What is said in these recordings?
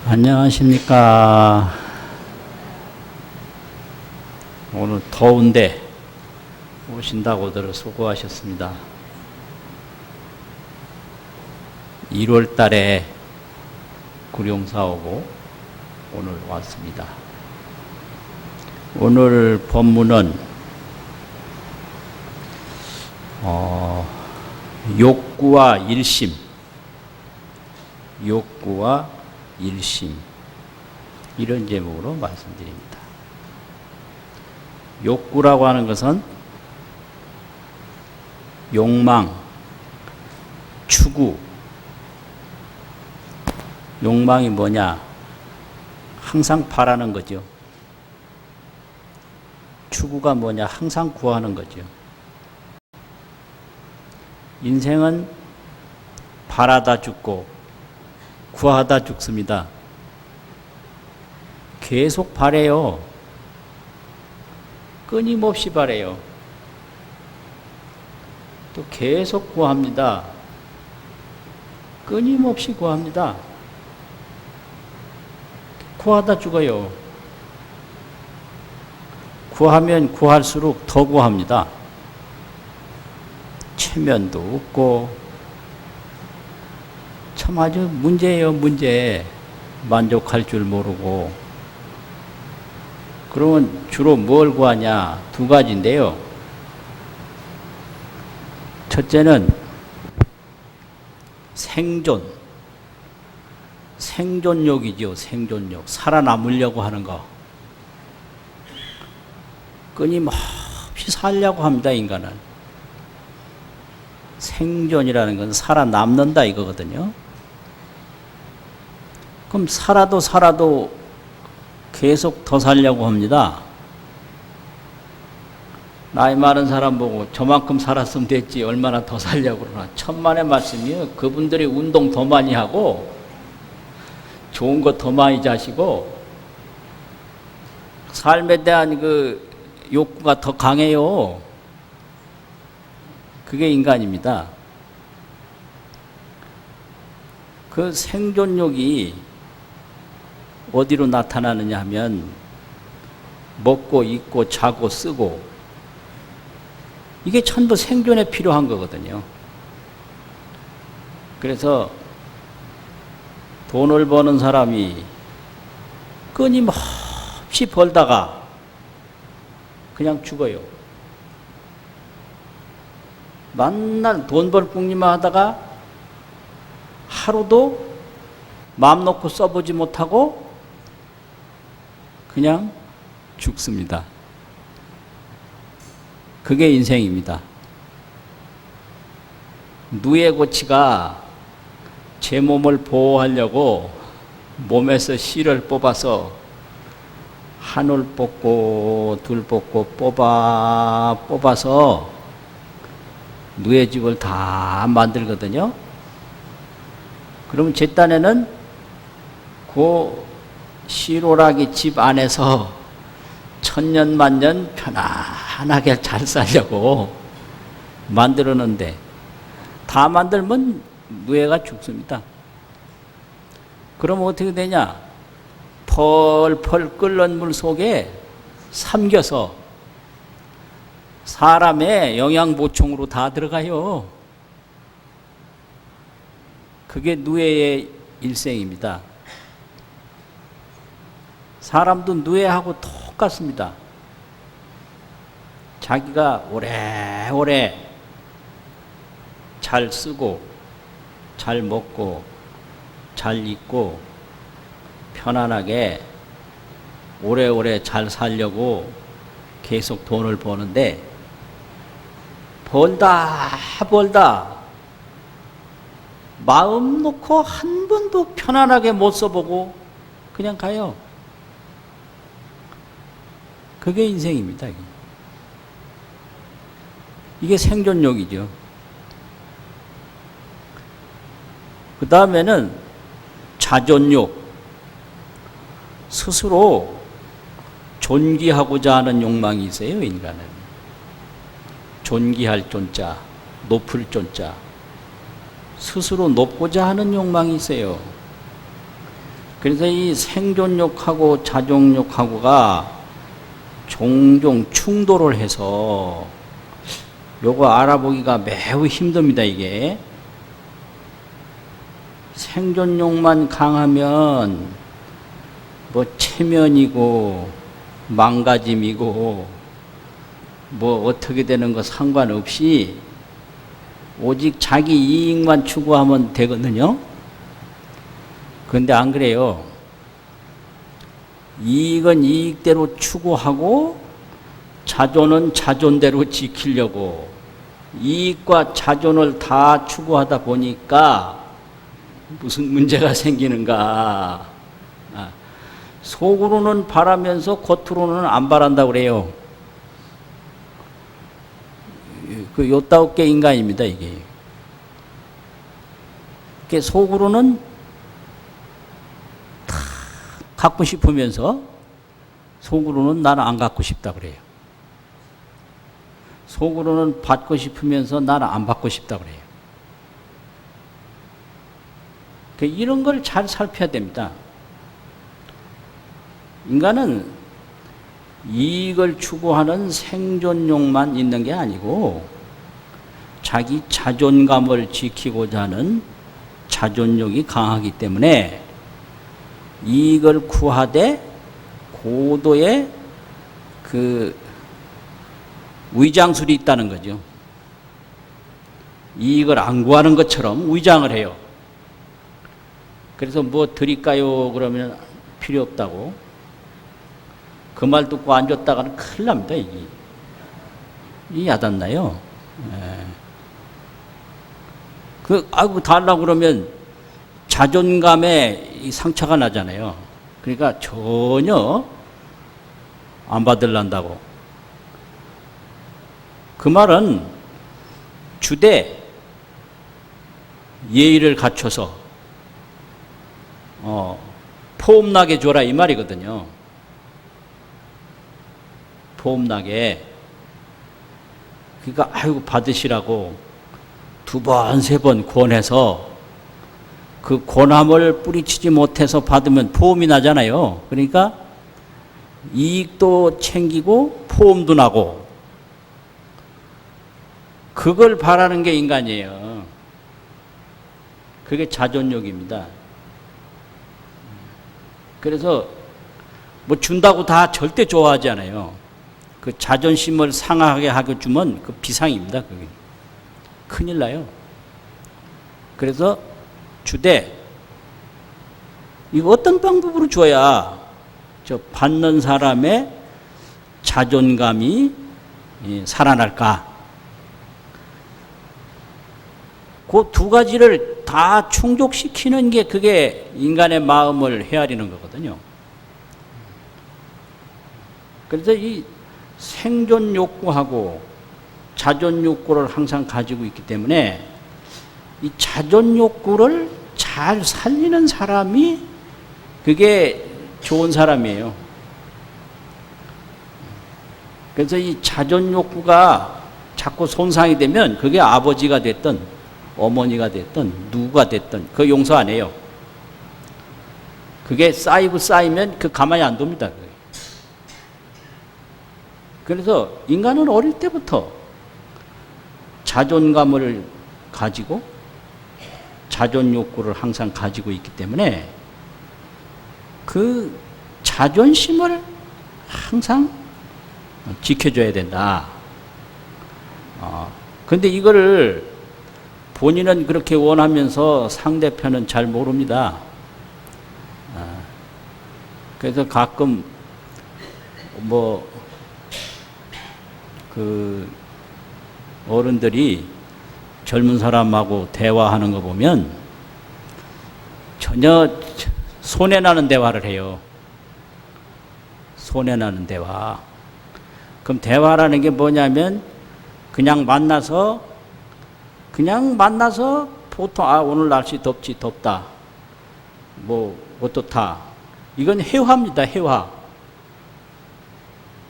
안녕하십니까. 오늘 더운데 오신다고들 수고하셨습니다. 1월 달에 구룡사 오고 오늘 왔습니다. 오늘 법문은 욕구와 일심, 욕구와 일심, 이런 제목으로 말씀드립니다. 욕구라고 하는 것은 욕망, 추구. 욕망이 뭐냐? 항상 바라는 거죠. 추구가 뭐냐? 항상 구하는 거죠. 인생은 바라다 죽고 구하다 죽습니다. 계속 바래요. 끊임없이 바래요. 또 계속 구합니다. 끊임없이 구합니다. 구하다 죽어요. 구하면 구할수록 더 구합니다. 체면도 없고 참 아주 문제예요, 문제. 만족할 줄 모르고. 그러면 주로 뭘 구하냐? 두 가지인데요. 첫째는 생존욕이죠, 생존욕. 살아남으려고 하는 거. 끊임없이 살려고 합니다, 인간은. 생존이라는 건 살아남는다 이거거든요. 그럼 살아도 계속 더 살려고 합니다. 나이 많은 사람 보고 저만큼 살았으면 됐지 얼마나 더 살려고 그러나. 천만의 말씀이요. 그분들이 운동 더 많이 하고 좋은 거 더 많이 자시고 삶에 대한 그 욕구가 더 강해요. 그게 인간입니다. 그 생존욕이 어디로 나타나느냐 하면 먹고 입고 자고 쓰고 이게 전부 생존에 필요한 거거든요. 그래서 돈을 버는 사람이 끊임없이 벌다가 그냥 죽어요. 맨날 돈 벌 궁리만 하다가 하루도 마음 놓고 써보지 못하고 그냥 죽습니다. 그게 인생입니다. 누에고치가 제 몸을 보호하려고 몸에서 씨를 뽑아서 한올 뽑고 둘 뽑고 뽑아서 누에집을 다 만들거든요. 그러면 제 딴에는 그 시로라기 집 안에서 천년만년 편안하게 잘 살려고 만들었는데 다 만들면 누에가 죽습니다. 그러면 어떻게 되냐? 펄펄 끓는 물 속에 삼겨서 사람의 영양 보충으로 다 들어가요. 그게 누에의 일생입니다. 사람도 누에하고 똑같습니다. 자기가 오래오래 잘 쓰고 잘 먹고 잘 입고 편안하게 오래오래 잘 살려고 계속 돈을 버는데 벌다 마음 놓고 한 번도 편안하게 못 써보고 그냥 가요. 그게 인생입니다. 이게 생존욕이죠. 그 다음에는 자존욕. 스스로 존귀하고자 하는 욕망이 있어요, 인간은. 존귀할 존자, 높을 존자. 스스로 높고자 하는 욕망이 있어요. 그래서 이 생존욕하고 자존욕하고가 종종 충돌을 해서 요거 알아보기가 매우 힘듭니다, 이게. 생존욕만 강하면 뭐 체면이고 망가짐이고 뭐 어떻게 되는 거 상관없이 오직 자기 이익만 추구하면 되거든요. 그런데 안 그래요. 이익은 이익대로 추구하고 자존은 자존대로 지키려고 이익과 자존을 다 추구하다 보니까 무슨 문제가 생기는가. 속으로는 바라면서 겉으로는 안 바란다고 그래요. 그 요따웃게 인간입니다, 이게. 속으로는 다 갖고 싶으면서 속으로는 나는 안 갖고 싶다 그래요. 속으로는 받고 싶으면서 나는 안 받고 싶다 그래요. 이런 걸 잘 살펴야 됩니다. 인간은 이익을 추구하는 생존욕만 있는 게 아니고 자기 자존감을 지키고자 하는 자존욕이 강하기 때문에 이익을 구하되 고도의 그 위장술이 있다는 거죠. 이익을 안 구하는 것처럼 위장을 해요. 그래서 뭐 드릴까요? 그러면 필요 없다고. 그 말 듣고 안 줬다가는 큰일 납니다, 이게. 이 야단나요. 아이고, 달라고 그러면 자존감에 상처가 나잖아요. 그러니까 전혀 안 받을란다고. 그 말은 주되 예의를 갖춰서 포음나게 줘라 이 말이거든요. 포음나게. 그러니까 아이고 받으시라고 두 번, 세 번 권해서 그 권함을 뿌리치지 못해서 받으면 포음이 나잖아요. 그러니까 이익도 챙기고 포음도 나고 그걸 바라는 게 인간이에요. 그게 자존욕입니다. 그래서 뭐 준다고 다 절대 좋아하지 않아요. 그 자존심을 상하게 하게 주면 그 비상입니다. 그게 큰일 나요. 그래서 주되 이거 어떤 방법으로 줘야 저 받는 사람의 자존감이 살아날까? 그 두 가지를 다 충족시키는 게 그게 인간의 마음을 헤아리는 거거든요. 그래서 이 생존 욕구하고 자존 욕구를 항상 가지고 있기 때문에 이 자존 욕구를 잘 살리는 사람이 그게 좋은 사람이에요. 그래서 이 자존 욕구가 자꾸 손상이 되면 그게 아버지가 됐든 어머니가 됐든 누가 됐든 그 용서 안 해요. 그게 쌓이면 그 가만히 안 둡니다. 그래서 인간은 어릴 때부터 자존감을 가지고 자존 욕구를 항상 가지고 있기 때문에 그 자존심을 항상 지켜줘야 된다. 그런데 이거를 본인은 그렇게 원하면서 상대편은 잘 모릅니다. 그래서 가끔 그 어른들이 젊은 사람하고 대화하는 거 보면 전혀 손해나는 대화를 해요. 손해나는 대화. 그럼 대화라는 게 뭐냐면 그냥 만나서 보통 오늘 날씨 덥다. 뭐 어떻다. 이건 회화입니다. 회화.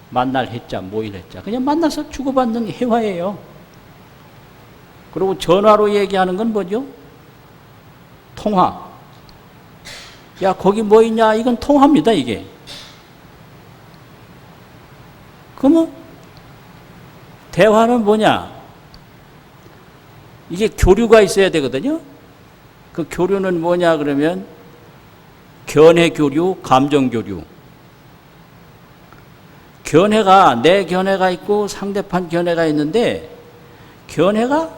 만날 해자, 모일 해자. 그냥 만나서 주고받는 회화예요. 그리고 전화로 얘기하는 건 뭐죠? 통화. 야, 거기 뭐 있냐? 이건 통합니다, 이게. 그러면 대화는 뭐냐? 이게 교류가 있어야 되거든요. 그 교류는 뭐냐 그러면 견해 교류, 감정 교류. 견해가 내 견해가 있고 상대편 견해가 있는데 견해가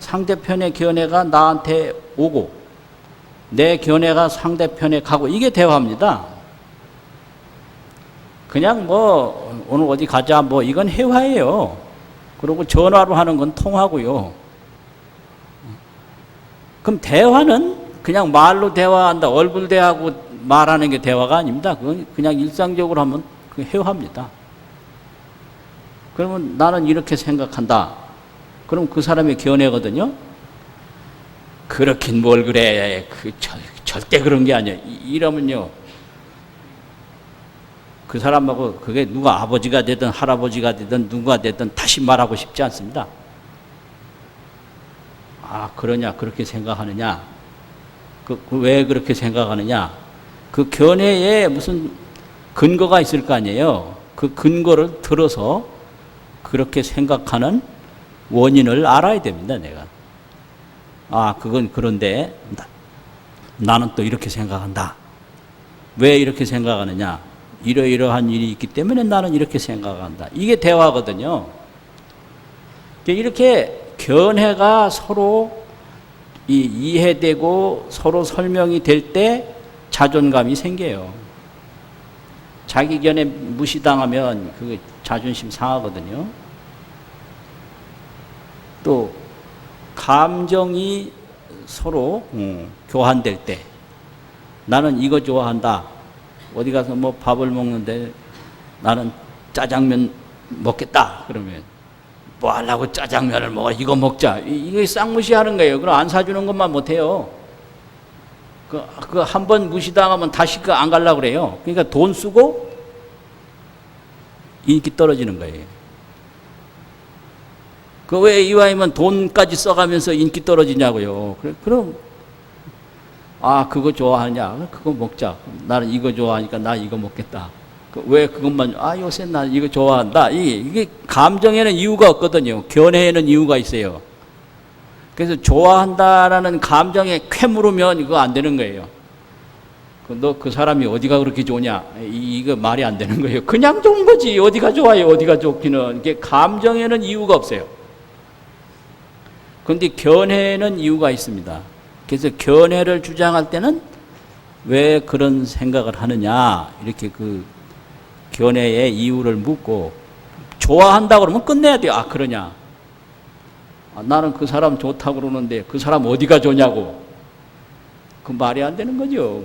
상대편의 견해가 나한테 오고 내 견해가 상대편에 가고 이게 대화입니다. 그냥 뭐 오늘 어디 가자 뭐 이건 회화예요. 그리고 전화로 하는 건 통화고요. 그럼 대화는 그냥 말로 대화한다, 얼굴 대하고 말하는 게 대화가 아닙니다. 그건 그냥 일상적으로 하면 회화입니다. 그러면 나는 이렇게 생각한다. 그럼 그 사람의 견해거든요. 그렇긴 뭘 그래. 절대 그런 게 아니야. 이러면요. 그 사람하고 그게 누가 아버지가 되든 할아버지가 되든 누가 되든 다시 말하고 싶지 않습니다. 아, 그러냐, 그렇게 생각하느냐. 왜 그렇게 생각하느냐. 그 견해에 무슨 근거가 있을 거 아니에요. 그 근거를 들어서 그렇게 생각하는 원인을 알아야 됩니다, 내가. 아, 그건 그런데 나는 또 이렇게 생각한다. 왜 이렇게 생각하느냐. 이러이러한 일이 있기 때문에 나는 이렇게 생각한다. 이게 대화거든요. 이렇게 견해가 서로 이해되고 서로 설명이 될 때 자존감이 생겨요. 자기 견해 무시당하면 그게 자존심 상하거든요. 또 감정이 서로 교환될 때 나는 이거 좋아한다. 어디 가서 뭐 밥을 먹는데 나는 짜장면 먹겠다. 그러면 뭐 하려고 짜장면을 먹어. 이거 먹자. 이게 쌍무시하는 거예요. 그럼 안 사주는 것만 못해요. 그 한 번 무시당하면 다시 안 가려고 그래요. 그러니까 돈 쓰고 인기 떨어지는 거예요. 그 왜 이왕이면 돈까지 써가면서 인기 떨어지냐고요. 그럼 아, 그거 좋아하냐? 그거 먹자. 나는 이거 좋아하니까 나 이거 먹겠다. 왜 그것만, 아, 요새 나 이거 좋아한다. 이게 감정에는 이유가 없거든요. 견해에는 이유가 있어요. 그래서 좋아한다라는 감정에 쾌물으면 이거 안 되는 거예요. 너 그 사람이 어디가 그렇게 좋냐? 이거 말이 안 되는 거예요. 그냥 좋은 거지. 어디가 좋아요? 어디가 좋기는. 이게 감정에는 이유가 없어요. 그런데 견해에는 이유가 있습니다. 그래서 견해를 주장할 때는 왜 그런 생각을 하느냐 이렇게 그 견해의 이유를 묻고 좋아한다 그러면 끝내야 돼요. 아, 그러냐? 아, 나는 그 사람 좋다고 그러는데 그 사람 어디가 좋냐고. 그 말이 안 되는 거죠.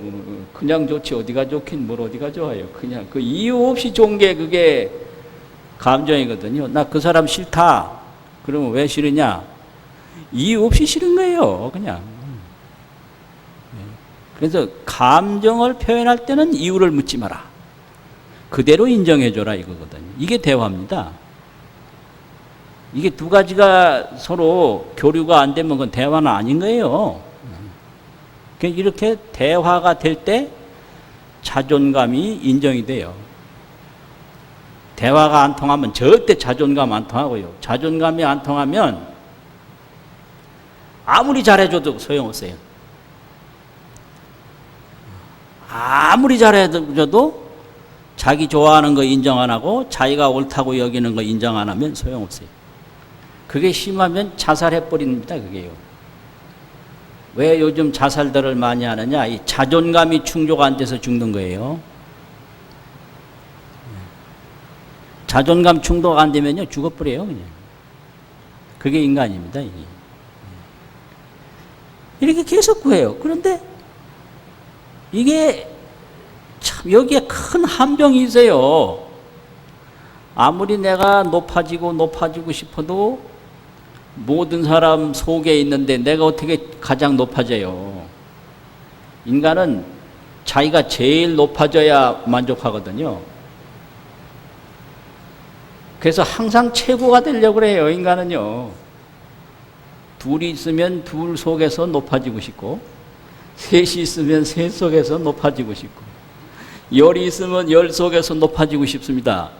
그냥 좋지 어디가 좋긴 뭘 어디가 좋아요. 그냥 그 이유 없이 좋은 게 그게 감정이거든요. 나 그 사람 싫다. 그러면 왜 싫으냐? 이유 없이 싫은 거예요. 그냥. 그래서 감정을 표현할 때는 이유를 묻지 마라. 그대로 인정해줘라 이거거든요. 이게 대화입니다. 이게 두 가지가 서로 교류가 안 되면 그건 대화는 아닌 거예요. 이렇게 대화가 될 때 자존감이 인정이 돼요. 대화가 안 통하면 절대 자존감 안 통하고요. 자존감이 안 통하면 아무리 잘해줘도 소용없어요. 아무리 잘해줘도 자기 좋아하는 거 인정 안 하고 자기가 옳다고 여기는 거 인정 안 하면 소용없어요. 그게 심하면 자살해버립니다. 그게요. 왜 요즘 자살들을 많이 하느냐? 이 자존감이 충족 안 돼서 죽는 거예요. 자존감 충족 안 되면요 죽어버려요. 그냥. 그게 인간입니다. 이게. 이렇게 계속 구해요. 그런데 이게 참 여기에 큰 함정이 있어요. 아무리 내가 높아지고 싶어도 모든 사람 속에 있는데 내가 어떻게 가장 높아져요? 인간은 자기가 제일 높아져야 만족하거든요. 그래서 항상 최고가 되려고 그래요. 인간은요. 둘이 있으면 둘 속에서 높아지고 싶고 셋이 있으면 셋 속에서 높아지고 싶고, 열이 있으면 열 속에서 높아지고 싶습니다.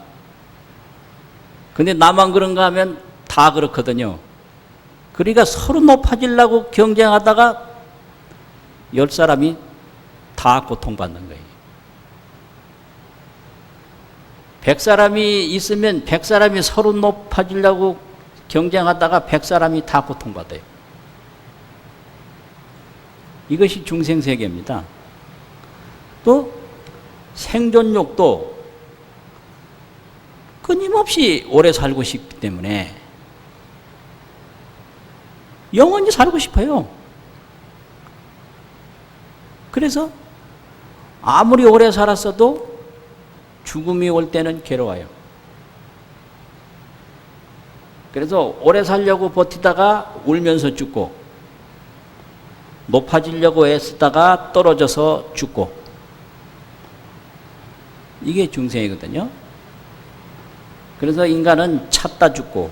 근데 나만 그런가 하면 다 그렇거든요. 그러니까 서로 높아지려고 경쟁하다가 10사람이 다 고통받는 거예요. 100사람이 있으면 100사람이 서로 높아지려고 경쟁하다가 100사람이 다 고통받아요. 이것이 중생세계입니다. 또 생존욕도 끊임없이 오래 살고 싶기 때문에 영원히 살고 싶어요. 그래서 아무리 오래 살았어도 죽음이 올 때는 괴로워요. 그래서 오래 살려고 버티다가 울면서 죽고, 높아지려고 애쓰다가 떨어져서 죽고, 이게 중생이거든요. 그래서 인간은 찾다 죽고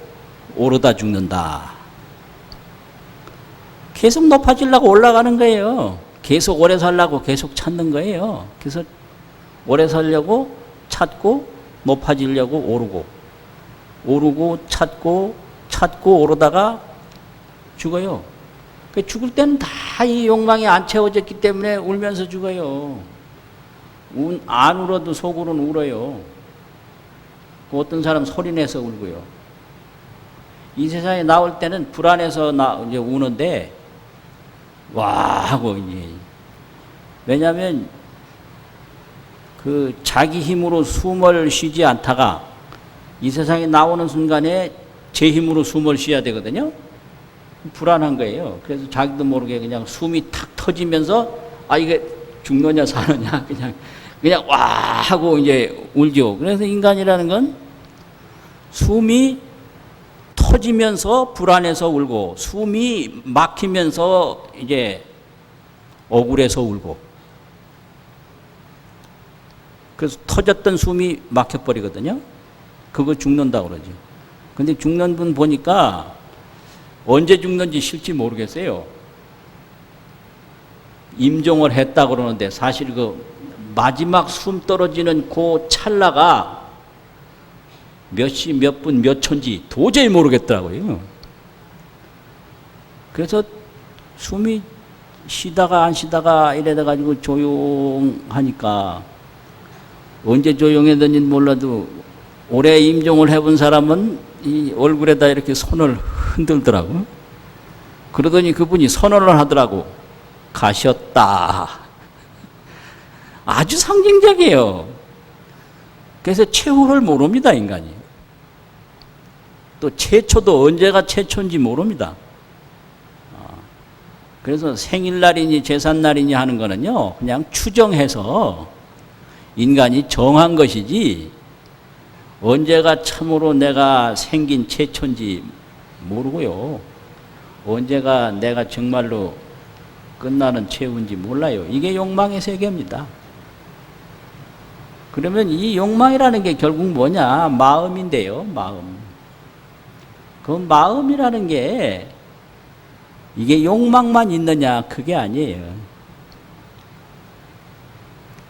오르다 죽는다. 계속 높아지려고 올라가는 거예요. 계속 오래 살려고 계속 찾는 거예요. 그래서 오래 살려고 찾고, 높아지려고 오르고, 오르고 찾고 오르다가 죽어요. 죽을 때는 다 이 욕망이 안 채워졌기 때문에 울면서 죽어요. 안 울어도 속으로는 울어요. 어떤 사람 소리내서 울고요. 이 세상에 나올 때는 불안해서 이제 우는데, 와 하고 이제, 왜냐하면 그 자기 힘으로 숨을 쉬지 않다가 이 세상에 나오는 순간에 제 힘으로 숨을 쉬어야 되거든요. 불안한 거예요. 그래서 자기도 모르게 그냥 숨이 탁 터지면서, 아 이게 죽느냐 사느냐 그냥 와 하고 이제 울죠. 그래서 인간이라는 건 숨이 터지면서 불안해서 울고, 숨이 막히면서 이제 억울해서 울고, 그래서 터졌던 숨이 막혀버리거든요. 그거 죽는다고 그러죠. 근데 죽는 분 보니까 언제 죽는지 실지 모르겠어요. 임종을 했다고 그러는데 사실 그 마지막 숨 떨어지는 그 찰나가 몇 시, 몇 분, 몇 초인지 도저히 모르겠더라고요. 그래서 숨이 쉬다가 안 쉬다가 이래다 가지고 조용하니까, 언제 조용했는지 몰라도 오래 임종을 해본 사람은 이 얼굴에다 이렇게 손을 흔들더라고. 그러더니 그분이 선언을 하더라고. 가셨다. 아주 상징적이에요. 그래서 최후를 모릅니다, 인간이. 또 최초도 언제가 최초인지 모릅니다. 그래서 생일날이니 제삿날이니 하는 거는요, 그냥 추정해서 인간이 정한 것이지, 언제가 참으로 내가 생긴 최초인지 모르고요, 언제가 내가 정말로 끝나는 최후인지 몰라요. 이게 욕망의 세계입니다. 그러면 이 욕망이라는 게 결국 뭐냐? 마음인데요, 마음. 그 마음이라는 게 이게 욕망만 있느냐? 그게 아니에요.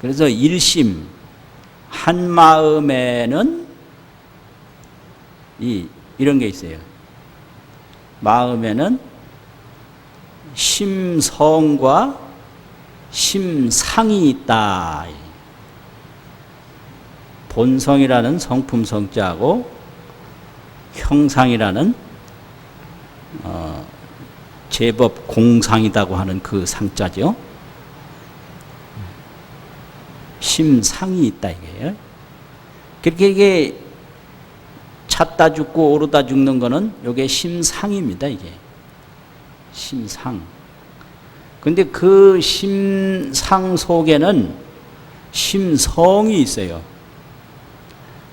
그래서 일심, 한 마음에는 이런 게 있어요. 마음에는 심성과 심상이 있다. 본성이라는 성품 성자하고 형상이라는 제법 공상이다고 하는 그 상자죠. 심상이 있다 이게요. 그렇게 이게 찾다 죽고 오르다 죽는 거는 이게 심상입니다. 이게 심상. 근데 그 심상 속에는 심성이 있어요.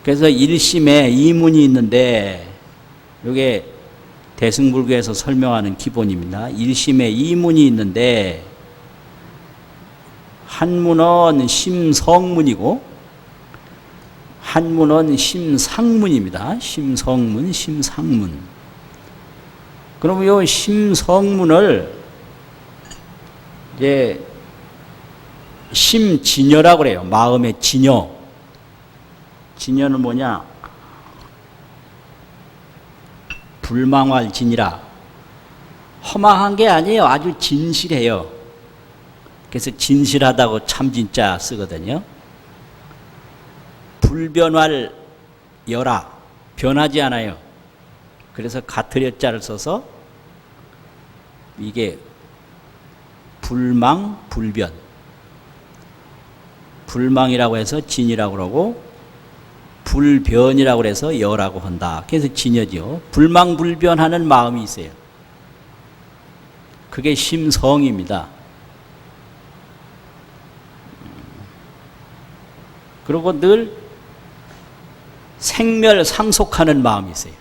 그래서 일심에 이문이 있는데, 이게 대승불교에서 설명하는 기본입니다. 일심에 이문이 있는데, 한문은 심성문이고 한문은 심상문입니다. 심성문, 심상문. 그러면 이 심성문을 이제 심진여라고 그래요. 마음의 진여. 진여는 뭐냐? 불망활진이라. 허망한 게 아니에요. 아주 진실해요. 그래서 진실하다고 참 진짜 쓰거든요. 불변할 여라. 변하지 않아요. 그래서 같으려 자를 써서 이게 불망 불변. 불망이라고 해서 진이라고 그러고 불변이라고 해서 여라고 한다. 그래서 진여죠. 불망불변하는 마음이 있어요. 그게 심성입니다. 그리고 늘 생멸상속하는 마음이 있어요.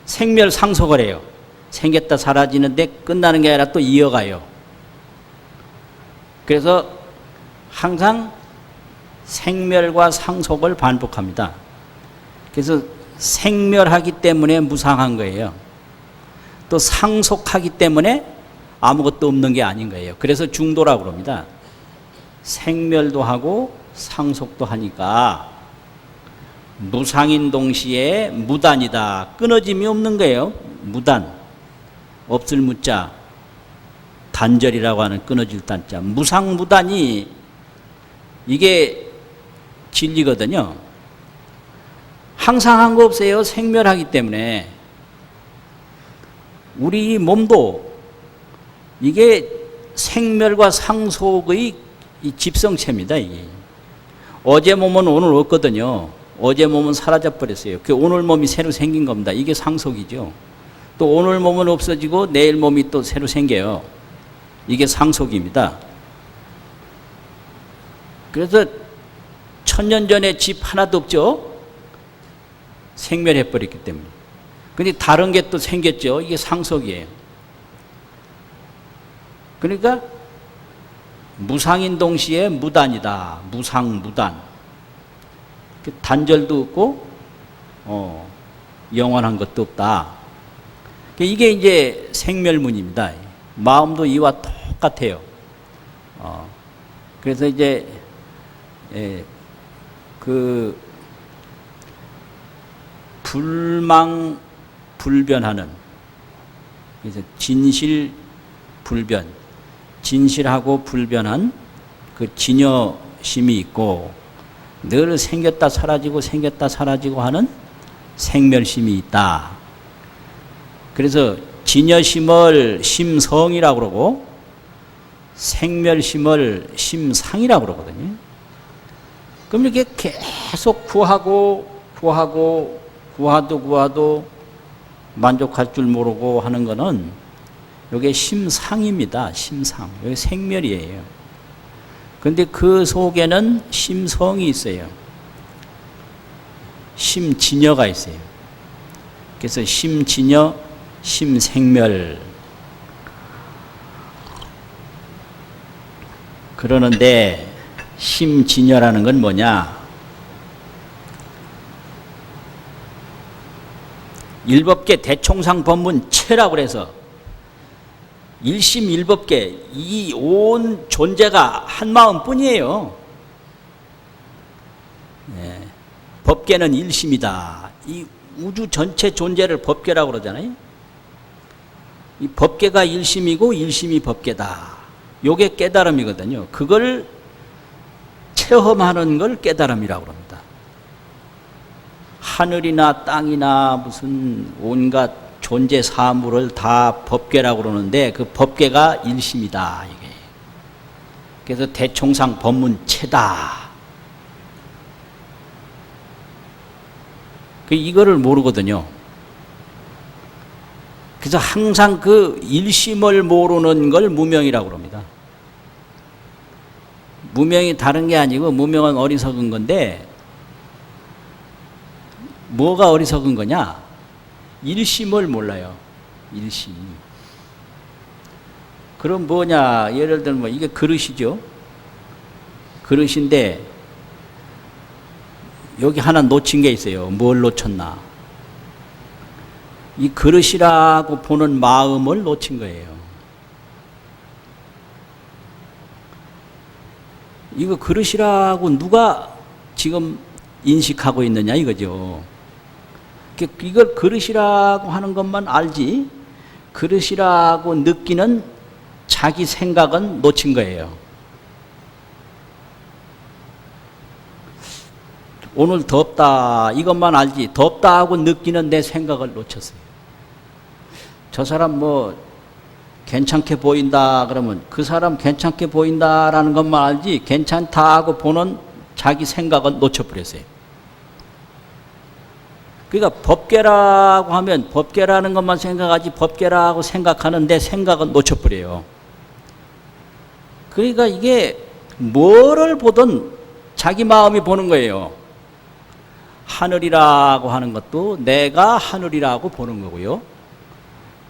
생멸상속을 해요. 생겼다 사라지는데 끝나는 게 아니라 또 이어가요. 그래서 항상 생멸과 상속을 반복합니다. 그래서 생멸하기 때문에 무상한 거예요. 또 상속하기 때문에 아무것도 없는 게 아닌 거예요. 그래서 중도라고 그럽니다. 생멸도 하고 상속도 하니까 무상인 동시에 무단이다. 끊어짐이 없는 거예요. 무단. 없을 무자. 단절이라고 하는 끊어질 단자. 무상무단이 이게 진리거든요. 항상 한 거 없어요. 생멸하기 때문에. 우리 몸도 이게 생멸과 상속의 이 집성체입니다. 이게. 어제 몸은 오늘 없거든요. 어제 몸은 사라져 버렸어요. 그 오늘 몸이 새로 생긴 겁니다. 이게 상속이죠. 또 오늘 몸은 없어지고 내일 몸이 또 새로 생겨요. 이게 상속입니다. 그래서 1000년 전에 집 하나도 없죠. 생멸해 버렸기 때문에. 근데 다른 게 또 생겼죠. 이게 상속이에요. 그러니까 무상인 동시에 무단이다. 무상무단. 단절도 없고 영원한 것도 없다. 이게 이제 생멸문입니다. 마음도 이와 똑같아요. 그래서 이제 그 불망 불변하는, 그래서 진실 불변, 진실하고 불변한 그 진여심이 있고 늘 생겼다 사라지고 하는 생멸심이 있다. 그래서 진여심을 심성이라고 그러고 생멸심을 심상이라고 그러거든요. 그럼 이렇게 계속 구하도 만족할 줄 모르고 하는 거는 이게 심상입니다. 심상. 이게 생멸이에요. 그런데 그 속에는 심성이 있어요. 심진여가 있어요. 그래서 심진여, 심생멸. 그러는데 심진여라는 건 뭐냐? 일법계 대총상 법문체라고 해서 일심일법계, 이 온 존재가 한 마음뿐이에요. 네. 법계는 일심이다. 이 우주 전체 존재를 법계라고 그러잖아요. 이 법계가 일심이고 일심이 법계다. 요게 깨달음이거든요. 그걸 체험하는 걸 깨달음이라고 합니다. 하늘이나 땅이나 무슨 온갖 존재 사물을 다 법계라고 그러는데 그 법계가 일심이다. 이게. 그래서 대총상 법문체다. 이거를 모르거든요. 그래서 항상 그 일심을 모르는 걸 무명이라고 합니다. 무명이 다른 게 아니고 무명은 어리석은 건데 뭐가 어리석은 거냐? 일심을 몰라요. 일심. 그럼 뭐냐? 예를 들면 이게 그릇이죠. 그릇인데 여기 하나 놓친 게 있어요. 뭘 놓쳤나? 이 그릇이라고 보는 마음을 놓친 거예요. 이거 그릇이라고 누가 지금 인식하고 있느냐 이거죠. 이걸 그릇이라고 하는 것만 알지 그릇이라고 느끼는 자기 생각은 놓친 거예요. 오늘 덥다 이것만 알지 덥다 하고 느끼는 내 생각을 놓쳤어요. 저 사람 뭐 괜찮게 보인다 그러면 그 사람 괜찮게 보인다라는 것만 알지 괜찮다 하고 보는 자기 생각은 놓쳐버렸어요. 그러니까 법계라고 하면 법계라는 것만 생각하지 법계라고 생각하는 내 생각은 놓쳐버려요. 그러니까 이게 뭐를 보든 자기 마음이 보는 거예요. 하늘이라고 하는 것도 내가 하늘이라고 보는 거고요.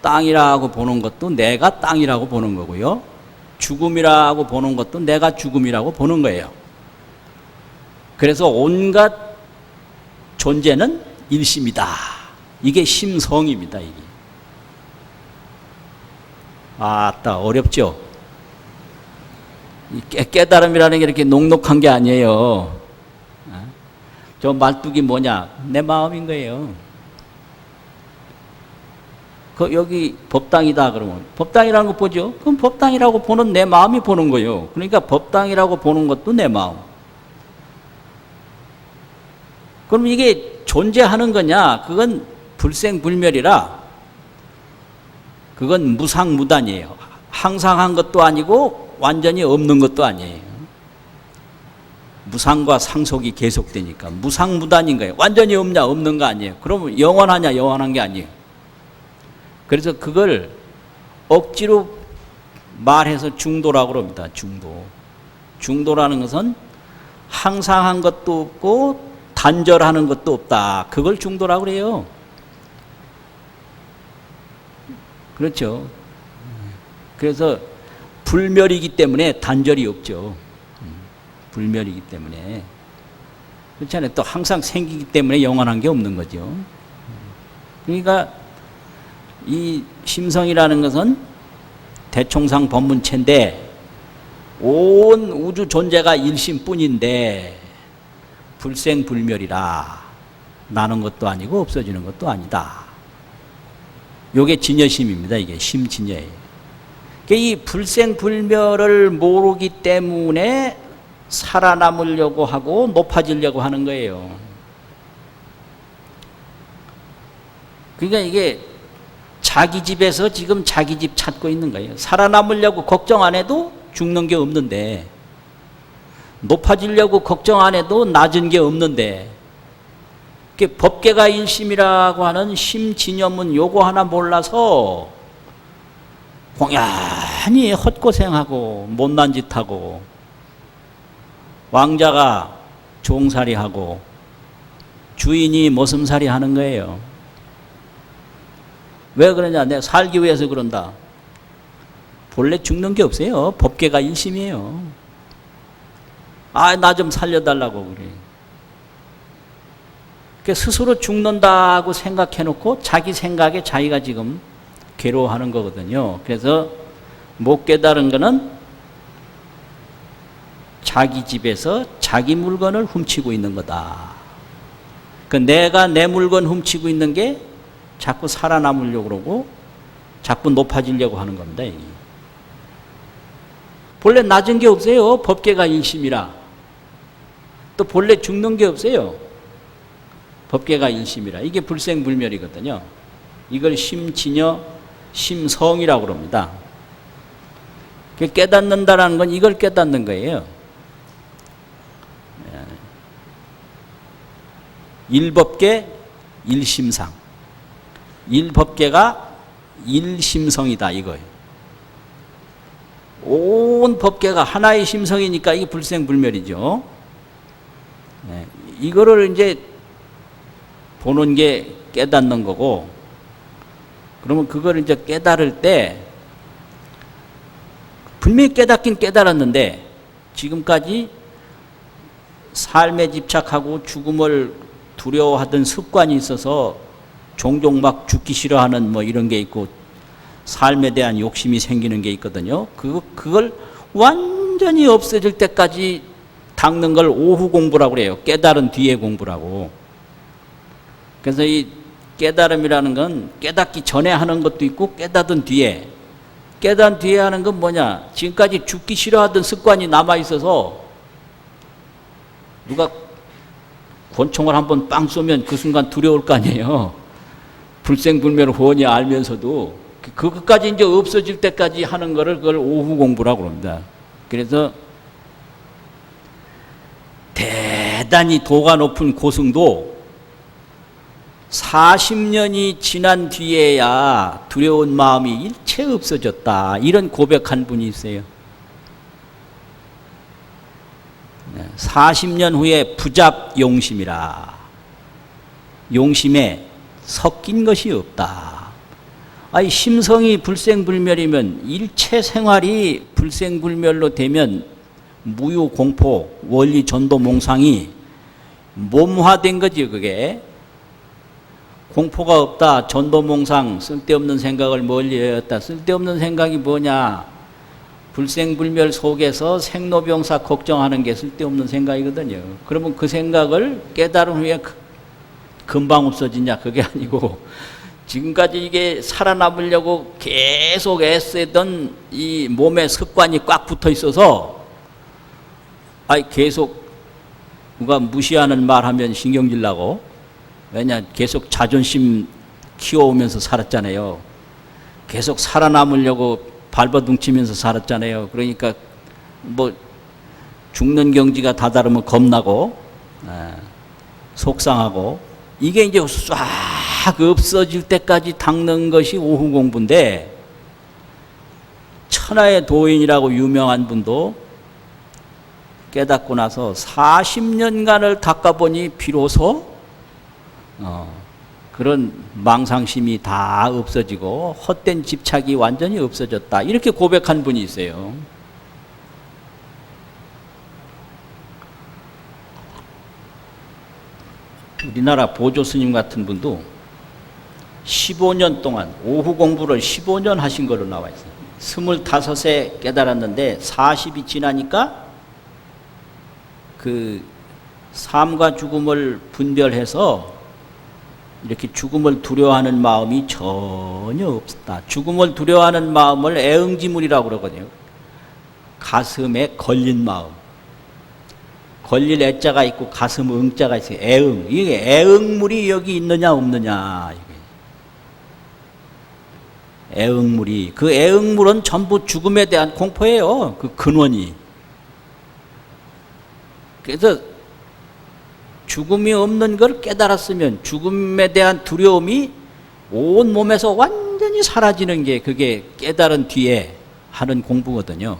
땅이라고 보는 것도 내가 땅이라고 보는 거고요. 죽음이라고 보는 것도 내가 죽음이라고 보는 거예요. 그래서 온갖 존재는 일심이다. 이게 심성입니다. 이게. 아따 어렵죠. 깨달음이라는 게 이렇게 녹록한 게 아니에요. 저 말뚝이 뭐냐? 내 마음인 거예요. 여기 법당이다 그러면 법당이라는 거 보죠. 그럼 법당이라고 보는 내 마음이 보는 거예요. 그러니까 법당이라고 보는 것도 내 마음. 그럼 이게 존재하는 거냐? 그건 불생불멸이라 그건 무상무단이에요. 항상 한 것도 아니고 완전히 없는 것도 아니에요. 무상과 상속이 계속되니까 무상무단인 거예요. 완전히 없냐? 없는 거 아니에요. 그러면 영원하냐? 영원한 게 아니에요. 그래서 그걸 억지로 말해서 중도라고 그럽니다. 중도. 중도라는 것은 항상 한 것도 없고 단절하는 것도 없다. 그걸 중도라고 그래요. 그렇죠. 그래서 불멸이기 때문에 단절이 없죠. 불멸이기 때문에. 그렇잖아요. 또 항상 생기기 때문에 영원한 게 없는 거죠. 그러니까 이 심성이라는 것은 대총상 법문체인데 온 우주 존재가 일심뿐인데 불생불멸이라 나는 것도 아니고 없어지는 것도 아니다. 요게 진여심입니다. 이게 심진여예요. 그러니까 이 불생불멸을 모르기 때문에 살아남으려고 하고 높아지려고 하는 거예요. 그러니까 이게 자기 집에서 지금 자기 집 찾고 있는 거예요. 살아남으려고 걱정 안 해도 죽는 게 없는데 높아지려고 걱정 안 해도 낮은 게 없는데 법계가 일심이라고 하는 심진여문 요거 하나 몰라서 공연히 헛고생하고 못난 짓하고 왕자가 종살이하고 주인이 모슴살이 하는 거예요. 왜 그러냐? 내가 살기 위해서 그런다. 본래 죽는 게 없어요. 법계가 일심이에요. 아, 나 좀 살려달라고 그래. 스스로 죽는다고 생각해놓고 자기 생각에 자기가 지금 괴로워하는 거거든요. 그래서 못 깨달은 거는 자기 집에서 자기 물건을 훔치고 있는 거다. 내가 내 물건 훔치고 있는 게 자꾸 살아남으려고 그러고 자꾸 높아지려고 하는 겁니다. 본래 낮은 게 없어요. 법계가 일심이라. 또 본래 죽는 게 없어요. 법계가 일심이라. 이게 불생불멸이거든요. 이걸 심진여, 심성이라고 그럽니다. 깨닫는다라는 건 이걸 깨닫는 거예요. 일법계, 일심상. 일법계가 일심성이다 이거예요. 온 법계가 하나의 심성이니까 이게 불생불멸이죠. 네, 이거를 이제 보는 게 깨닫는 거고, 그러면 그걸 이제 깨달을 때 분명히 깨닫긴 깨달았는데 지금까지 삶에 집착하고 죽음을 두려워하던 습관이 있어서 종종 막 죽기 싫어하는 뭐 이런 게 있고 삶에 대한 욕심이 생기는 게 있거든요. 그걸 완전히 완전히 없어질 때까지 닦는 걸 오후 공부라고 그래요. 깨달은 뒤에 공부라고. 그래서 이 깨달음이라는 건 깨닫기 전에 하는 것도 있고 깨닫은 뒤에. 깨닫은 뒤에 하는 건 뭐냐? 지금까지 죽기 싫어하던 습관이 남아있어서 누가 권총을 한번 빵 쏘면 그 순간 두려울 거 아니에요. 불생불멸을 훤히 알면서도 그것까지 이제 없어질 때까지 하는 거를 그걸 오후 공부라고 합니다. 그래서 대단히 도가 높은 고승도 40년이 지난 뒤에야 두려운 마음이 일체 없어졌다. 이런 고백한 분이 있어요. 40년 후에 부잡 용심이라. 용심에 섞인 것이 없다. 아니, 심성이 불생불멸이면 일체 생활이 불생불멸로 되면 무유공포, 원리전도몽상이 몸화된 거지. 그게 공포가 없다, 전도몽상, 쓸데없는 생각을 멀리하였다. 쓸데없는 생각이 뭐냐? 불생불멸 속에서 생로병사 걱정하는 게 쓸데없는 생각이거든요. 그러면 그 생각을 깨달은 후에 금방 없어지냐? 그게 아니고 지금까지 이게 살아남으려고 계속 애쓰던 이 몸의 습관이 꽉 붙어 있어서 계속 누가 무시하는 말 하면 신경질 나고, 왜냐? 계속 자존심 키워오면서 살았잖아요. 계속 살아남으려고 발버둥치면서 살았잖아요. 그러니까 뭐 죽는 경지가 다다르면 겁나고 속상하고, 이게 이제 싹 없어질 때까지 닦는 것이 오후 공부인데, 천하의 도인이라고 유명한 분도 깨닫고 나서 40년간을 닦아보니 비로소 그런 망상심이 다 없어지고 헛된 집착이 완전히 없어졌다. 이렇게 고백한 분이 있어요. 우리나라 보조 스님 같은 분도 15년 동안 오후 공부를 15년 하신 걸로 나와 있어요. 25세 깨달았는데 40이 지나니까 그 삶과 죽음을 분별해서 이렇게 죽음을 두려워하는 마음이 전혀 없다. 죽음을 두려워하는 마음을 애응지물이라고 그러거든요. 가슴에 걸린 마음. 걸릴 애자가 있고 가슴 응자가 있어요. 애응. 이게 애응물이 여기 있느냐 없느냐. 애응물이. 그 애응물은 전부 죽음에 대한 공포예요. 그 근원이. 그래서 죽음이 없는 걸 깨달았으면 죽음에 대한 두려움이 온 몸에서 완전히 사라지는 게 그게 깨달은 뒤에 하는 공부거든요.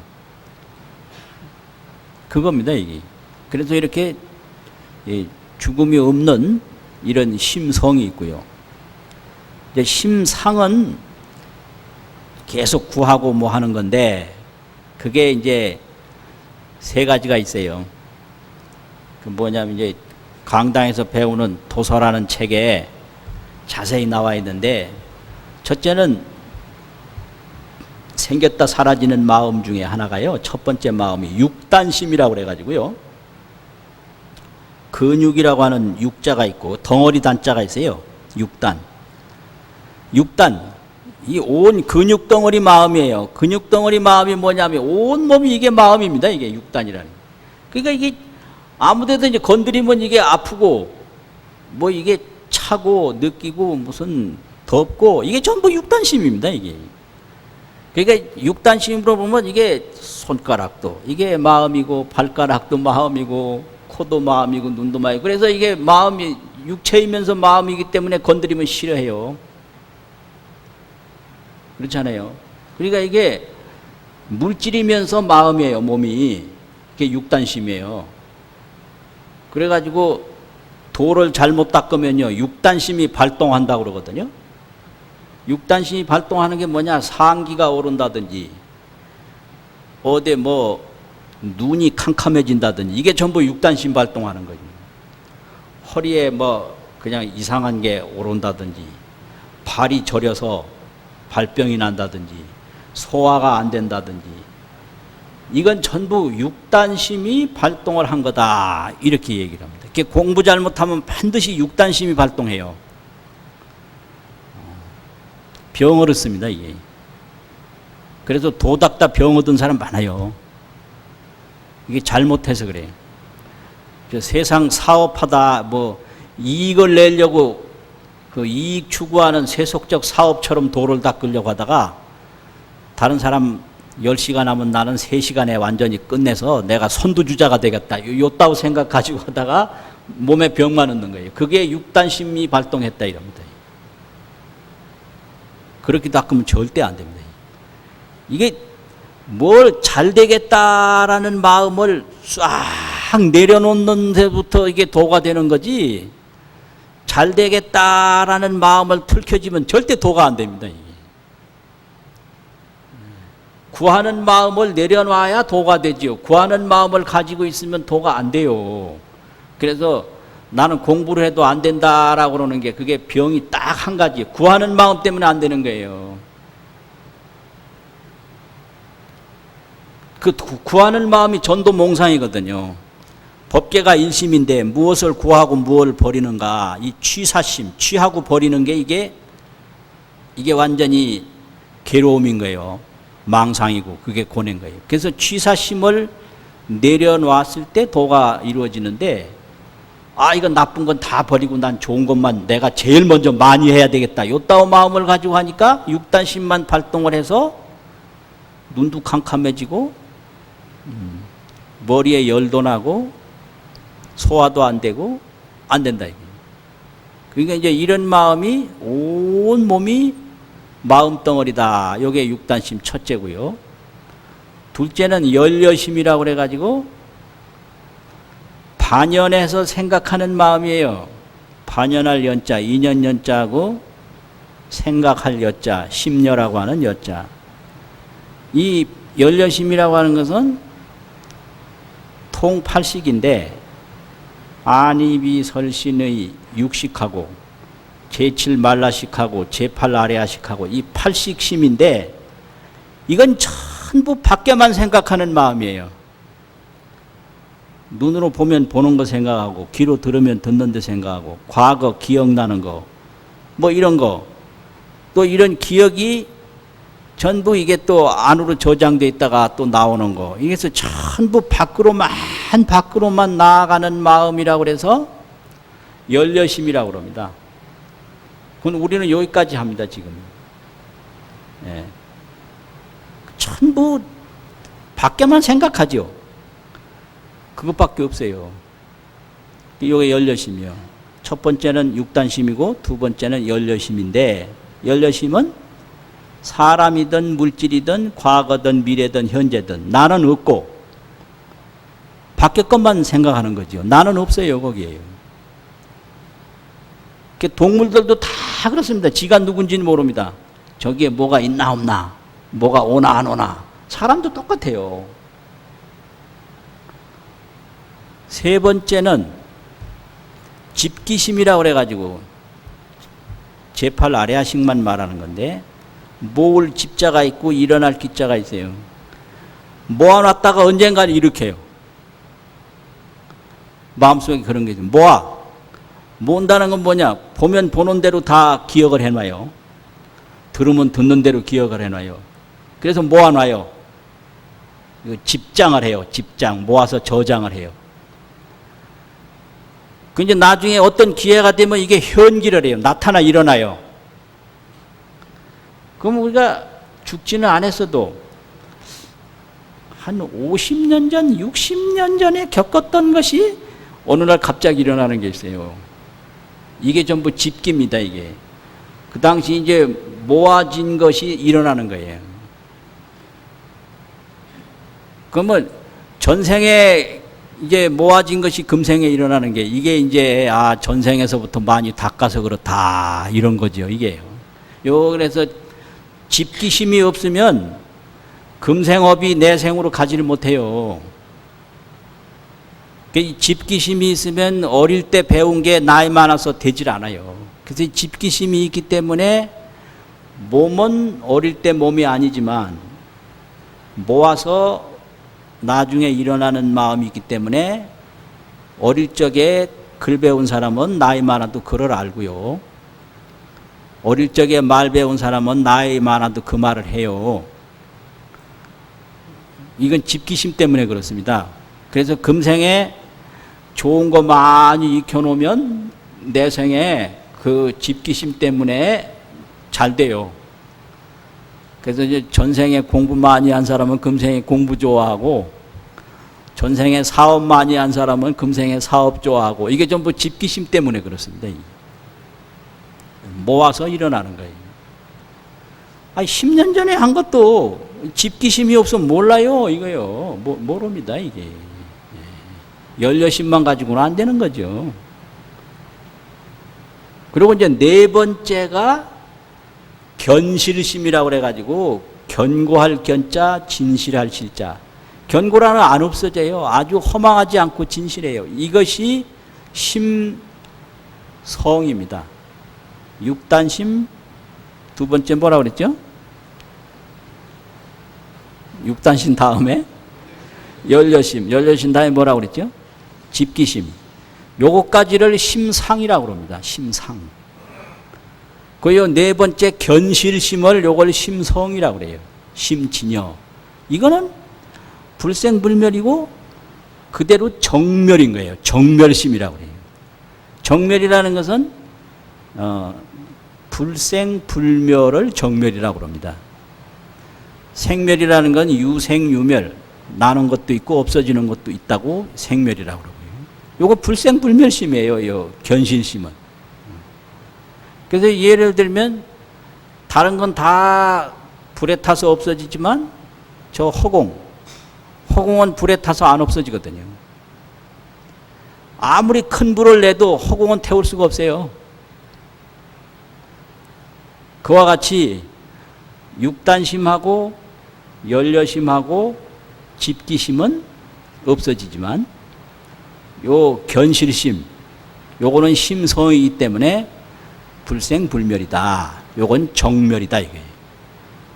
그겁니다, 이게. 그래서 이렇게 죽음이 없는 이런 심성이 있고요. 이제 심상은 계속 구하고 뭐 하는 건데, 그게 이제 세 가지가 있어요. 그 뭐냐면 이제 강당에서 배우는 도서라는 책에 자세히 나와 있는데, 첫째는 생겼다 사라지는 마음 중에 하나가요. 첫 번째 마음이 육단심이라고 그래가지고요. 근육이라고 하는 육자가 있고 덩어리 단자가 있어요. 육단. 이 온 근육 덩어리 마음이에요. 근육 덩어리 마음이 뭐냐면 온 몸이 이게 마음입니다. 이게 육단이라는. 그러니까 이게 아무데도 이제 건드리면 이게 아프고 뭐 이게 차고 느끼고 무슨 덥고 이게 전부 육단심입니다. 이게. 그러니까 육단심으로 보면 이게 손가락도 이게 마음이고 발가락도 마음이고 코도 마음이고 눈도 마음이고, 그래서 이게 마음이 육체이면서 마음이기 때문에 건드리면 싫어해요. 그렇잖아요. 그러니까 이게 물질이면서 마음이에요. 몸이. 이게 육단심이에요. 그래가지고 도를 잘못 닦으면요 육단심이 발동한다고 그러거든요. 육단심이 발동하는 게 뭐냐? 상기가 오른다든지 어디 뭐 눈이 캄캄해진다든지 이게 전부 육단심 발동하는 거죠. 허리에 뭐 그냥 이상한 게 오른다든지 발이 저려서 발병이 난다든지 소화가 안 된다든지 이건 전부 육단심이 발동을 한 거다. 이렇게 얘기를 합니다. 이렇게 공부 잘못하면 반드시 육단심이 발동해요. 병을 얻습니다, 이게. 그래서 도닥다 병 얻은 사람 많아요. 이게 잘못해서 그래요. 세상 사업하다 뭐 이익을 내려고 그 이익 추구하는 세속적 사업처럼 도를 닦으려고 하다가 다른 사람 10시간 하면 나는 3시간에 완전히 끝내서 내가 선두주자가 되겠다. 요따고 생각 가지고 하다가 몸에 병만 얻는 거예요. 그게 육단심이 발동했다 이럽니다. 그렇게 닦으면 절대 안 됩니다. 이게 뭘 잘 되겠다라는 마음을 싹 내려놓는 데부터 이게 도가 되는 거지, 잘 되겠다라는 마음을 틀켜지면 절대 도가 안 됩니다. 이게. 구하는 마음을 내려놔야 도가 되지요. 구하는 마음을 가지고 있으면 도가 안 돼요. 그래서 나는 공부를 해도 안 된다라고 그러는 게 그게 병이 딱 한 가지. 구하는 마음 때문에 안 되는 거예요. 그 구하는 마음이 전도몽상이거든요. 법계가 일심인데 무엇을 구하고 무엇을 버리는가, 이 취사심, 취하고 버리는 게 이게 완전히 괴로움인 거예요. 망상이고 그게 고뇌인 거예요. 그래서 취사심을 내려놨을 때 도가 이루어지는데, 이건 나쁜 건 다 버리고 난 좋은 것만 내가 제일 먼저 많이 해야 되겠다. 요따오 마음을 가지고 하니까 육단심만 발동을 해서 눈도 캄캄해지고 머리에 열도 나고 소화도 안 되고 안 된다. 그러니까 이제 이런 마음이 온 몸이 마음 덩어리다. 요게 육단심 첫째고요. 둘째는 열여심이라고 그래가지고 반연해서 생각하는 마음이에요. 반연할 연자, 인연 연자하고 생각할 여자, 심려라고 하는 여자. 이 열여심이라고 하는 것은 통팔식인데 안이비설신의 육식하고 제7 말라식하고 제8 아래아식하고 이 팔식심인데, 이건 전부 밖에만 생각하는 마음이에요. 눈으로 보면 보는 거 생각하고, 귀로 들으면 듣는 데 생각하고, 과거 기억나는 거, 뭐 이런 거, 또 이런 기억이 전부 이게 또 안으로 저장돼 있다가 또 나오는 거, 이게서 전부 밖으로만 나아가는 마음이라고 그래서 열여심이라고 그럽니다. 그건 우리는 여기까지 합니다, 지금. 예. 전부 밖에만 생각하죠. 그것밖에 없어요. 이게 열여심이요. 첫 번째는 육단심이고 두 번째는 열여심인데, 열여심은 사람이든 물질이든 과거든 미래든 현재든 나는 없고 밖에 것만 생각하는 거죠. 나는 없어요, 거기에요. 동물들도 다 그렇습니다. 지가 누군지는 모릅니다. 저기에 뭐가 있나 없나, 뭐가 오나 안 오나. 사람도 똑같아요. 세 번째는 집기심이라고 그래가지고 제8 아래아식만 말하는 건데, 모을 집자가 있고 일어날 기자가 있어요. 모아놨다가 언젠가는 일으켜요. 마음속에 그런 게 있어요. 모은다는 건 뭐냐? 보면 보는 대로 다 기억을 해놔요. 들으면 듣는 대로 기억을 해놔요. 그래서 모아놔요. 집장을 해요. 집장. 모아서 저장을 해요. 그 이제 나중에 어떤 기회가 되면 이게 현기를 해요. 나타나 일어나요. 그럼 우리가 죽지는 않았어도 한 50년 전, 60년 전에 겪었던 것이 어느 날 갑자기 일어나는 게 있어요. 이게 전부 집기입니다, 이게. 그 당시 이제 모아진 것이 일어나는 거예요. 그러면 전생에 이제 모아진 것이 금생에 일어나는 게, 이게 이제 전생에서부터 많이 닦아서 그렇다 이런 거죠, 이게요. 그래서 집기심이 없으면 금생업이 내생으로 가지를 못해요. 집기심이 있으면 어릴 때 배운 게 나이 많아서 되질 않아요. 그래서 이 집기심이 있기 때문에 몸은 어릴 때 몸이 아니지만 모아서 나중에 일어나는 마음이 있기 때문에 어릴 적에 글 배운 사람은 나이 많아도 글을 알고요. 어릴 적에 말 배운 사람은 나이 많아도 그 말을 해요. 이건 집기심 때문에 그렇습니다. 그래서 금생에 좋은 거 많이 익혀놓으면 내생에 그 집기심 때문에 잘 돼요. 그래서 이제 전생에 공부 많이 한 사람은 금생에 공부 좋아하고, 전생에 사업 많이 한 사람은 금생에 사업 좋아하고, 이게 전부 집기심 때문에 그렇습니다. 모아서 일어나는 거예요. 아니, 10년 전에 한 것도 집기심이 없으면 몰라요, 이거요. 모릅니다, 이게. 열여심만 가지고는 안 되는 거죠. 그리고 이제 네 번째가 견실심이라고 그래가지고, 견고할 견자, 진실할 실자. 견고라는 안 없어져요. 아주 허망하지 않고 진실해요. 이것이 심성입니다. 육단심, 두 번째 뭐라고 그랬죠? 육단심 다음에 열여심, 열여심 다음에 뭐라고 그랬죠? 집기심. 요거까지를 심상이라고 그럽니다. 심상. 그 네 번째 견실심을 요걸 심성이라고 그래요. 심진여. 이거는 불생불멸이고 그대로 정멸인 거예요. 정멸심이라고 그래요. 정멸이라는 것은 불생불멸을 정멸이라고 그럽니다. 생멸이라는 건 유생유멸, 나는 것도 있고 없어지는 것도 있다고 생멸이라고 그러고요. 요거 불생불멸심이에요. 요 견실심은. 그래서 예를 들면 다른 건 다 불에 타서 없어지지만 저 허공은 불에 타서 안 없어지거든요. 아무리 큰 불을 내도 허공은 태울 수가 없어요. 그와 같이 육단심하고 열여심하고 집기심은 없어지지만 요 견실심, 요거는 심성이기 때문에 불생불멸이다. 요건 정멸이다, 이게.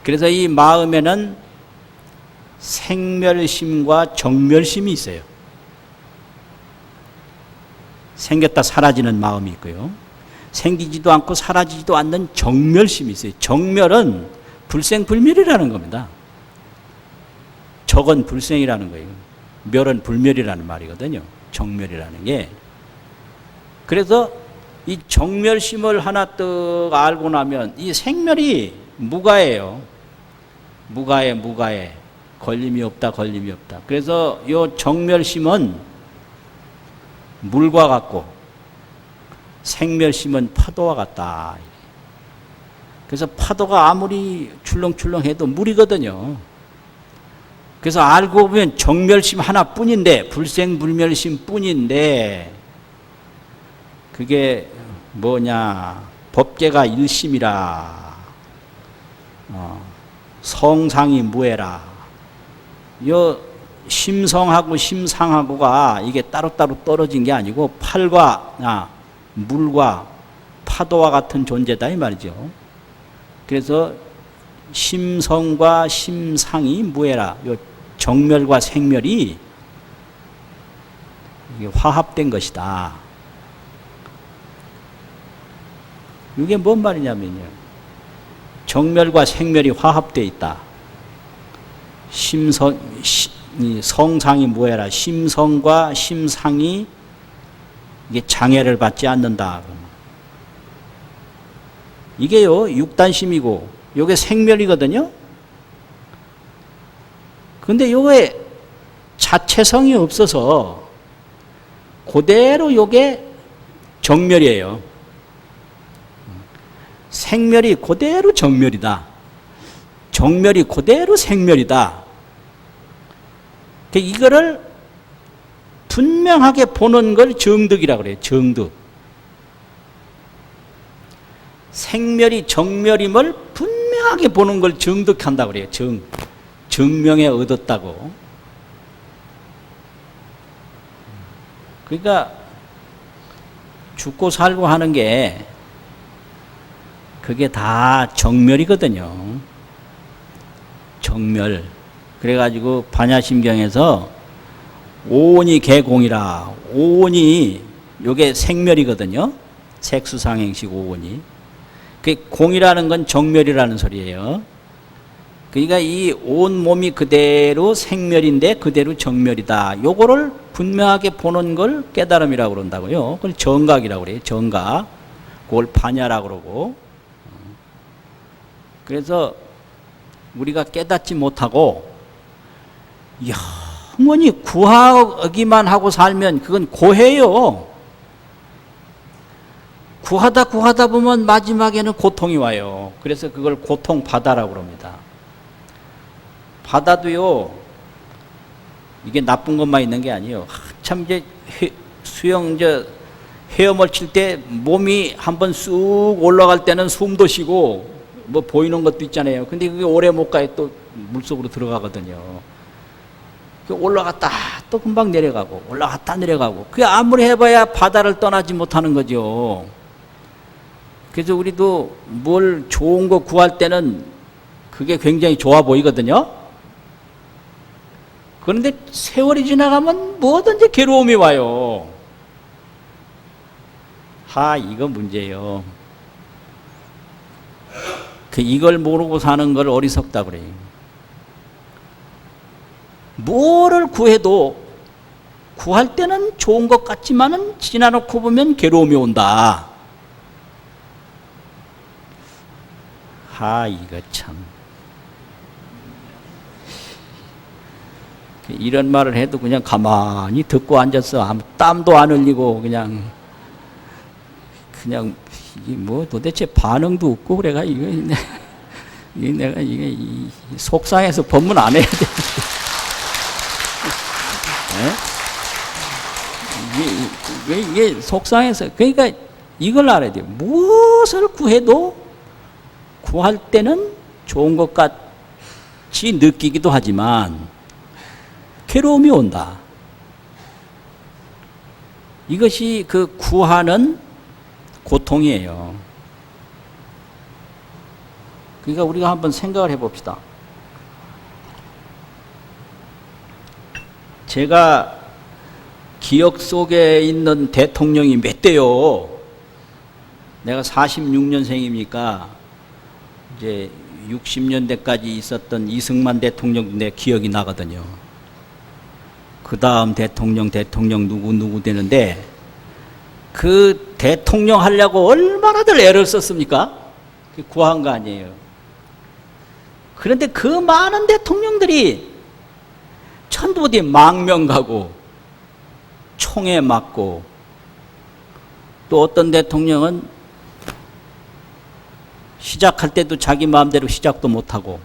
그래서 이 마음에는 생멸심과 정멸심이 있어요. 생겼다 사라지는 마음이 있고요. 생기지도 않고 사라지지도 않는 정멸심이 있어요. 정멸은 불생불멸이라는 겁니다. 적은 불생이라는 거예요. 멸은 불멸이라는 말이거든요. 정멸이라는 게. 그래서 이 정멸심을 하나 떡 알고 나면 이 생멸이 무가예요. 무가에. 걸림이 없다. 그래서 이 정멸심은 물과 같고 생멸심은 파도와 같다. 그래서 파도가 아무리 출렁출렁해도 물이거든요. 그래서 알고 보면 정멸심 하나뿐인데, 불생불멸심 뿐인데, 그게 뭐냐, 법계가 일심이라, 성상이 무해라. 요 심성하고 심상하고가 이게 따로따로 떨어진 게 아니고 팔과 물과 파도와 같은 존재다 이 말이죠. 그래서 심성과 심상이 무해라. 요 정멸과 생멸이 이게 화합된 것이다. 이게 뭔 말이냐면요. 정멸과 생멸이 화합되어 있다. 성상이 무해라. 심성과 심상이 이게 장애를 받지 않는다. 이게요, 육단심이고, 요게 생멸이거든요. 근데 요게 자체성이 없어서 그대로 요게 정멸이에요. 생멸이 그대로 정멸이다. 정멸이 그대로 생멸이다. 이거를 분명하게 보는 걸 정득이라고 그래요. 정득. 생멸이 정멸임을 분명하게 보는 걸 정득한다고 그래요. 정명에 얻었다고. 그러니까 죽고 살고 하는 게 그게 다 정멸이거든요. 정멸. 그래가지고 반야심경에서 오온이 개공이라, 오온이 요게 생멸이거든요. 색수상행식 오온이. 그 공이라는 건 정멸이라는 소리예요. 그러니까 이 온 몸이 그대로 생멸인데 그대로 정멸이다. 요거를 분명하게 보는 걸 깨달음이라고 그런다고요. 그걸 정각이라고 그래요. 정각. 그걸 반야라고 그러고. 그래서 우리가 깨닫지 못하고 영원히 구하기만 하고 살면 그건 고해요. 구하다 보면 마지막에는 고통이 와요. 그래서 그걸 고통바다라고 그럽니다. 바다도요, 이게 나쁜 것만 있는 게 아니에요. 참 이제 헤엄을 칠 때 몸이 한번 쑥 올라갈 때는 숨도 쉬고 뭐 보이는 것도 있잖아요. 근데 그게 오래 못 가요. 또 물속으로 들어가거든요. 올라갔다 또 금방 내려가고 올라갔다 내려가고, 그게 아무리 해봐야 바다를 떠나지 못하는 거죠. 그래서 우리도 뭘 좋은 거 구할 때는 그게 굉장히 좋아 보이거든요. 그런데 세월이 지나가면 뭐든지 괴로움이 와요. 이거 문제예요. 이걸 모르고 사는 걸 어리석다 그래요. 뭐를 구해도 구할 때는 좋은 것 같지만은 지나놓고 보면 괴로움이 온다. 이거 참. 이런 말을 해도 그냥 가만히 듣고 앉았어. 아무 땀도 안 흘리고 그냥 이게 뭐 도대체 반응도 없고 그래가 내가 이게 속상해서 법문 안 해야 돼. 이게 속상해서. 그러니까 이걸 알아야 돼요. 무엇을 구해도 구할 때는 좋은 것 같이 느끼기도 하지만 괴로움이 온다. 이것이 그 구하는 고통이에요. 그러니까 우리가 한번 생각을 해봅시다. 제가 기억 속에 있는 대통령이 몇 대요? 내가 46년생이니까 이제 60년대까지 있었던 이승만 대통령도 내 기억이 나거든요. 그 다음 대통령 누구 되는데, 그 대통령 하려고 얼마나들 애를 썼습니까? 구한 거 아니에요. 그런데 그 많은 대통령들이 전부 어디 망명 가고 총에 맞고, 또 어떤 대통령은 시작할 때도 자기 마음대로 시작도 못하고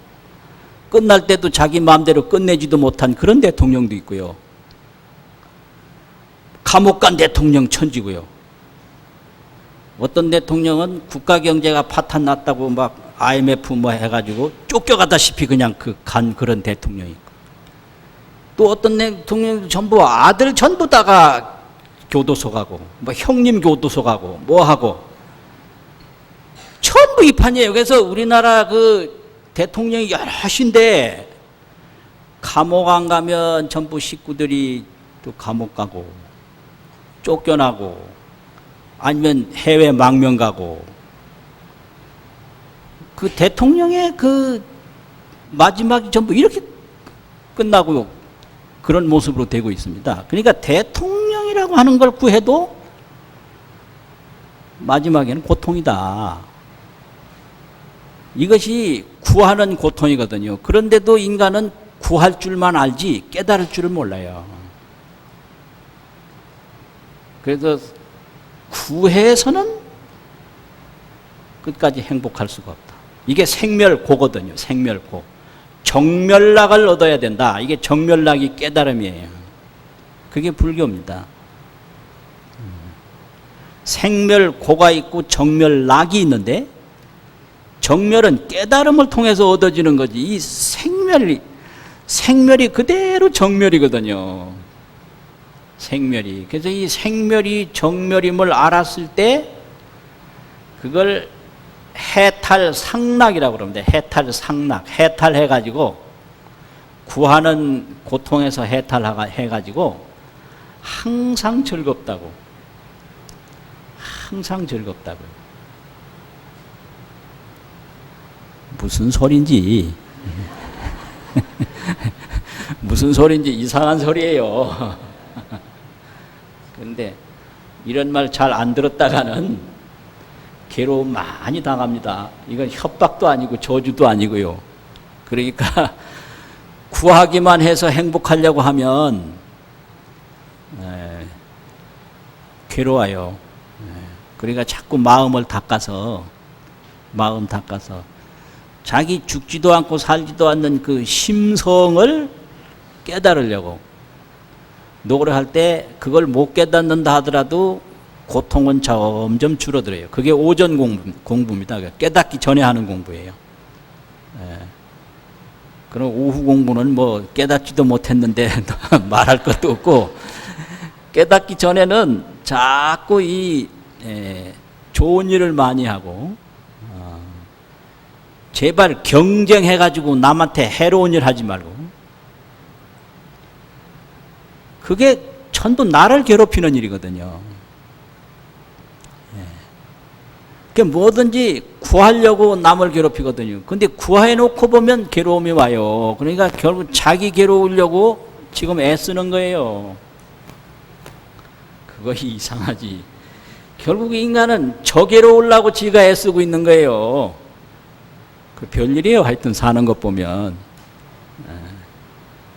끝날 때도 자기 마음대로 끝내지도 못한 그런 대통령도 있고요. 감옥 간 대통령 천지고요. 어떤 대통령은 국가 경제가 파탄 났다고 막 IMF 뭐 해가지고 쫓겨가다시피 그냥 간 그런 대통령이 있고, 또 어떤 대통령 전부 아들 전부 다가 교도소 가고 뭐 형님 교도소 가고 뭐 하고 전부 이 판이에요. 그래서 우리나라 그 대통령이 여럿인데 감옥 안 가면 전부 식구들이 또 감옥 가고 쫓겨나고 아니면 해외 망명 가고, 그 대통령의 그 마지막이 전부 이렇게 끝나고 그런 모습으로 되고 있습니다. 그러니까 대통령이라고 하는 걸 구해도 마지막에는 고통이다. 이것이 구하는 고통이거든요. 그런데도 인간은 구할 줄만 알지 깨달을 줄을 몰라요. 그래서 구해서는 끝까지 행복할 수가 없다. 이게 생멸고거든요. 생멸고. 정멸락을 얻어야 된다. 이게 정멸락이 깨달음이에요. 그게 불교입니다. 생멸고가 있고 정멸락이 있는데, 정멸은 깨달음을 통해서 얻어지는 거지. 이 생멸이 그대로 정멸이거든요. 생멸이. 그래서 이 생멸이 정멸임을 알았을 때 그걸 해탈상락이라고 그럽니다. 해탈상락. 해탈해가지고 구하는 고통에서 해탈해가지고 항상 즐겁다고. 항상 즐겁다고요. 무슨 소린지. 무슨 소린지 이상한 소리예요. 그런데 이런 말 잘 안 들었다가는 괴로움 많이 당합니다. 이건 협박도 아니고 저주도 아니고요. 그러니까 구하기만 해서 행복하려고 하면 괴로워요. 그러니까 자꾸 마음 닦아서 자기 죽지도 않고 살지도 않는 그 심성을 깨달으려고 노력할 때 그걸 못 깨닫는다 하더라도 고통은 점점 줄어들어요. 그게 오전 공부입니다. 깨닫기 전에 하는 공부예요. 그럼 오후 공부는 뭐 깨닫지도 못했는데 말할 것도 없고, 깨닫기 전에는 자꾸 좋은 일을 많이 하고, 제발 경쟁해가지고 남한테 해로운 일 하지 말고, 그게 전부 나를 괴롭히는 일이거든요. 그러니까 뭐든지 구하려고 남을 괴롭히거든요. 근데 구해놓고 보면 괴로움이 와요. 그러니까 결국 자기 괴로우려고 지금 애쓰는 거예요. 그것이 이상하지. 결국 인간은 저 괴로우려고 지가 애쓰고 있는 거예요. 그 별일이에요. 하여튼 사는 것 보면.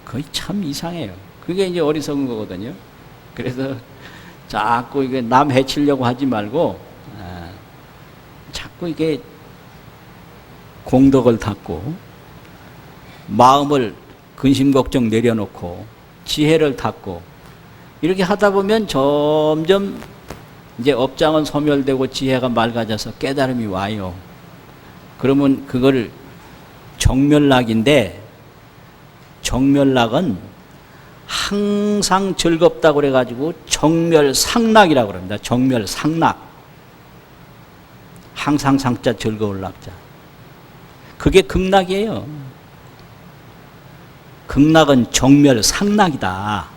그게 참 이상해요. 그게 이제 어리석은 거거든요. 그래서 자꾸 이게 남 해치려고 하지 말고, 자꾸 이게 공덕을 닦고, 마음을 근심 걱정 내려놓고, 지혜를 닦고, 이렇게 하다 보면 점점 이제 업장은 소멸되고 지혜가 맑아져서 깨달음이 와요. 그러면 그걸 정멸락인데, 정멸락은 항상 즐겁다고 그래가지고 정멸상락이라고 그럽니다. 정멸상락. 항상 상자 즐거울 낙자. 그게 극락이에요. 극락은 정멸상락이다.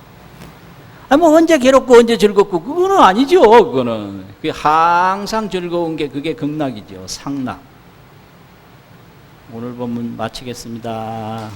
뭐 언제 괴롭고 언제 즐겁고 그거는 아니죠. 그거는 그게 항상 즐거운 게 그게 극락이죠. 상락. 오늘 본문 마치겠습니다.